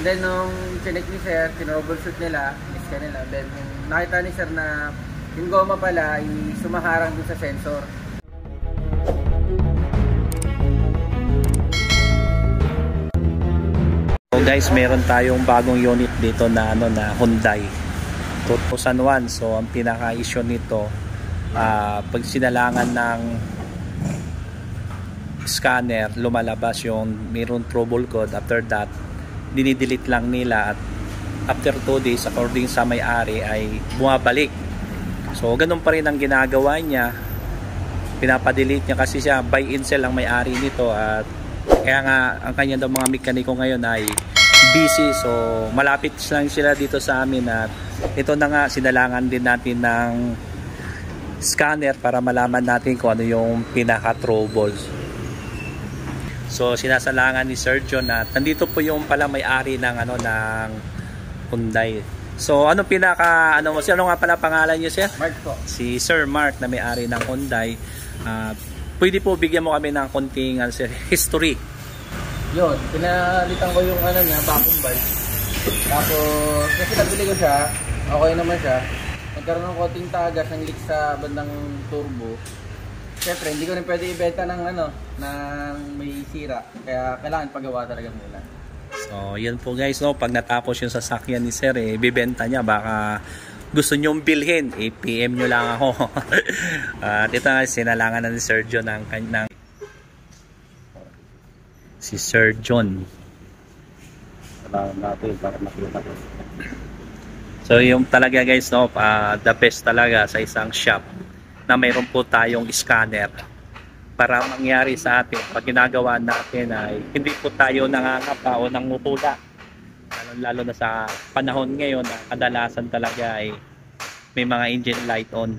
then nung chinek ni sir, tinroubleshoot nila, iska nila. Then nakita ni sir na yung goma pala ay sumaharang dun sa sensor. So guys, meron tayong bagong unit dito na na Hyundai 2001. So ang pinaka-issue nito, pag sinalangan ng scanner, lumalabas yung mayroon trouble code. After that, dinidelete lang nila at after 2 days, according sa may-ari, ay bumabalik. So ganun pa rin ang ginagawa niya. Pinapadelete niya kasi siya buy and sell ang may-ari nito, at kaya nga ang kanya daw mga mekaniko ngayon ay busy. So malapit lang sila dito sa amin, at ito na nga, sinalangan din natin ng scanner para malaman natin kung ano yung pinaka-trouble. So sinasalangan ni Sir John, at nandito po yung pala may-ari ng ng Hyundai. So ano pinaka ano nga pala pangalan niyo, sir? Mark po. Si Sir Mark na may-ari ng Hyundai. Pwede po bigyan mo kami ng konting sir, history. Yun, pinalitan ko yung niya, vacuum valve. Tapos kasi nabili ko siya, okay naman siya. Nagkaroon ng konting tagas, ng leak sa bandang turbo. Siyempre, hindi ko rin pwede ibenta ng ng may sira. Kaya kailangan pagawa talaga muna. So, yun po guys, no, pag natapos yung sasakyan ni Sir, bibenta niya, baka gusto nyong bilhin, PM nyo lang ako. At ito nga, sinalangan na ni Sir John ng si Sir John. Salamat natin para makita ko. So, yung talaga guys, no, the best talaga sa isang shop na mayroon po tayong scanner para mangyari sa atin pag ginagawa natin ay hindi po tayo nangangapa o nanguhula, lalo na sa panahon ngayon na kadalasan talaga ay may mga engine light on.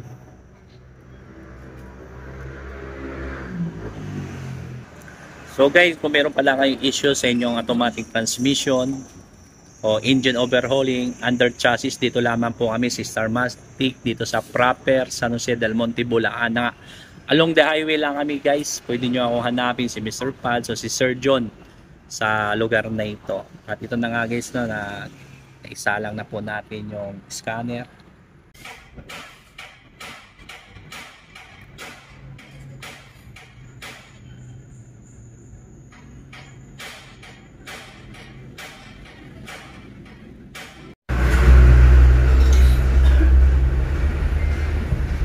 So guys, kung meron pala kayong issue sa inyong automatic transmission o engine overhauling under chassis, dito lamang po kami si Starmatic dito sa proper San Jose del Monte, Bulacan. Along the highway lang kami guys. Pwede nyo ako hanapin, si Mr. Pads o si Sir John sa lugar na ito. At ito na nga guys, no, na isa lang na po natin yung scanner.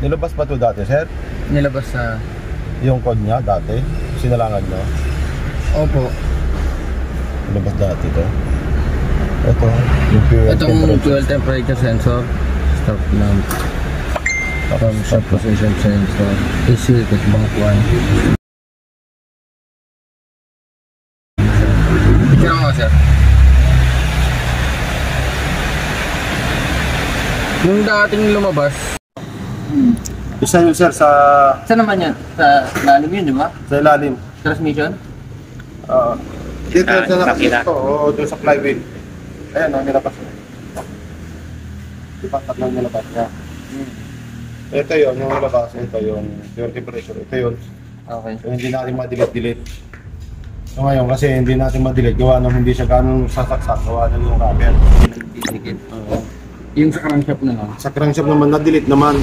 Nilabas ba ito dati, sir? Nilabas sa... Yung code niya dati? Sinalangan nyo? Opo. Nilabas dati ito? Ito, yung fuel temperature sensor. Stop ng stop position sensor. AC with bank 1. Picture mo, sir. Yung dating lumabas. Isa yun, sir, sa... Saan naman yan? Sa ilalim yun, di ba? Sa ilalim. Transmission? Dito sa nakasito, o doon sa flywheel. Ayan, nilabas niya. Diba, tatlong nilabas niya. Ito yun, yung nilabas. Ito yung fuel temperature. Ito yun. Okay. So, hindi natin ma-delete. So ngayon, kasi hindi natin ma-delete, gawa nung hindi siya ganun sasaksak, gawa nung yung rubber. Yung sa crankshaft na lang? Sa crankshaft naman, na-delete naman.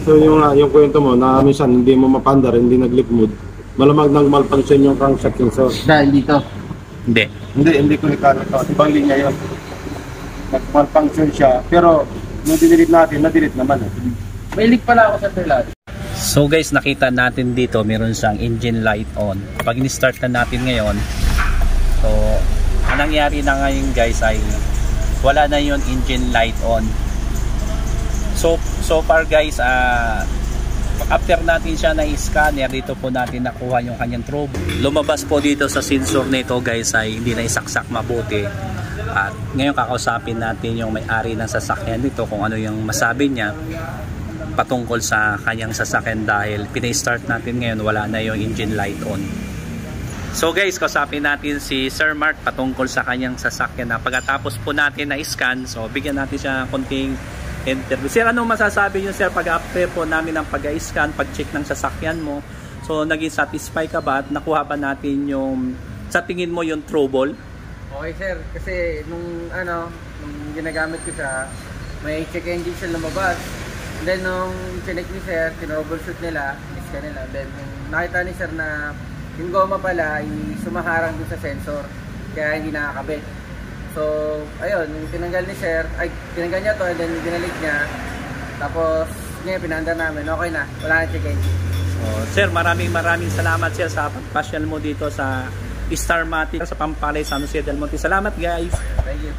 So yung kwento mo na minsan hindi mo mapandar, hindi nag-leak mode, malamag nang malfunction yung crankshaft sensor. Dahil dito? Hindi ko nikano ito. Ibang linya yun. Nag-malfunction siya, pero nung dinelete natin, na-delete naman. May leak pala ako sa trailer. So guys, nakita natin dito meron siyang engine light on. Pag in-start na natin ngayon, so ang nangyari na ngayon guys ay wala na yung engine light on. So far guys, after natin siya na i-scanner, dito po natin nakuha yung kanyang trouble. Lumabas po dito sa sensor nito guys ay hindi na isaksak mabuti. At ngayon kakausapin natin yung may-ari ng sasakyan nito kung ano yung masabi niya patungkol sa kanyang sasakyan, dahil pina-start natin ngayon wala na yung engine light on. So guys, kausapin natin si Sir Mark patungkol sa kanyang sasakyan na pagkatapos po natin na i-scan. So bigyan natin siya konting interview. Sir, anong masasabi niyo sir pag after po namin ng pag-scan, pag-check ng sasakyan mo? So naging satisfy ka ba at nakuha ba natin yung sa tingin mo yung trouble Okay sir, kasi nung ginagamit ko siya, may check engine siya lumabas. And then nung chinek ni sir, tinroubleshoot nila, miss ka nila. Then nung nakita ni sir na yung goma pala ay sumaharang dun sa sensor, kaya hindi nakakabit. So, ayun, yung tinanggal ni sir, tinanggal niya to and then binalik niya. Tapos, ngayon pinanda namin, okay na, wala na check engine. So, sir, maraming salamat sir sa pagpasyal mo dito sa Star Matic sa Pampalay, San Jose del Monte. Salamat guys. Thank you.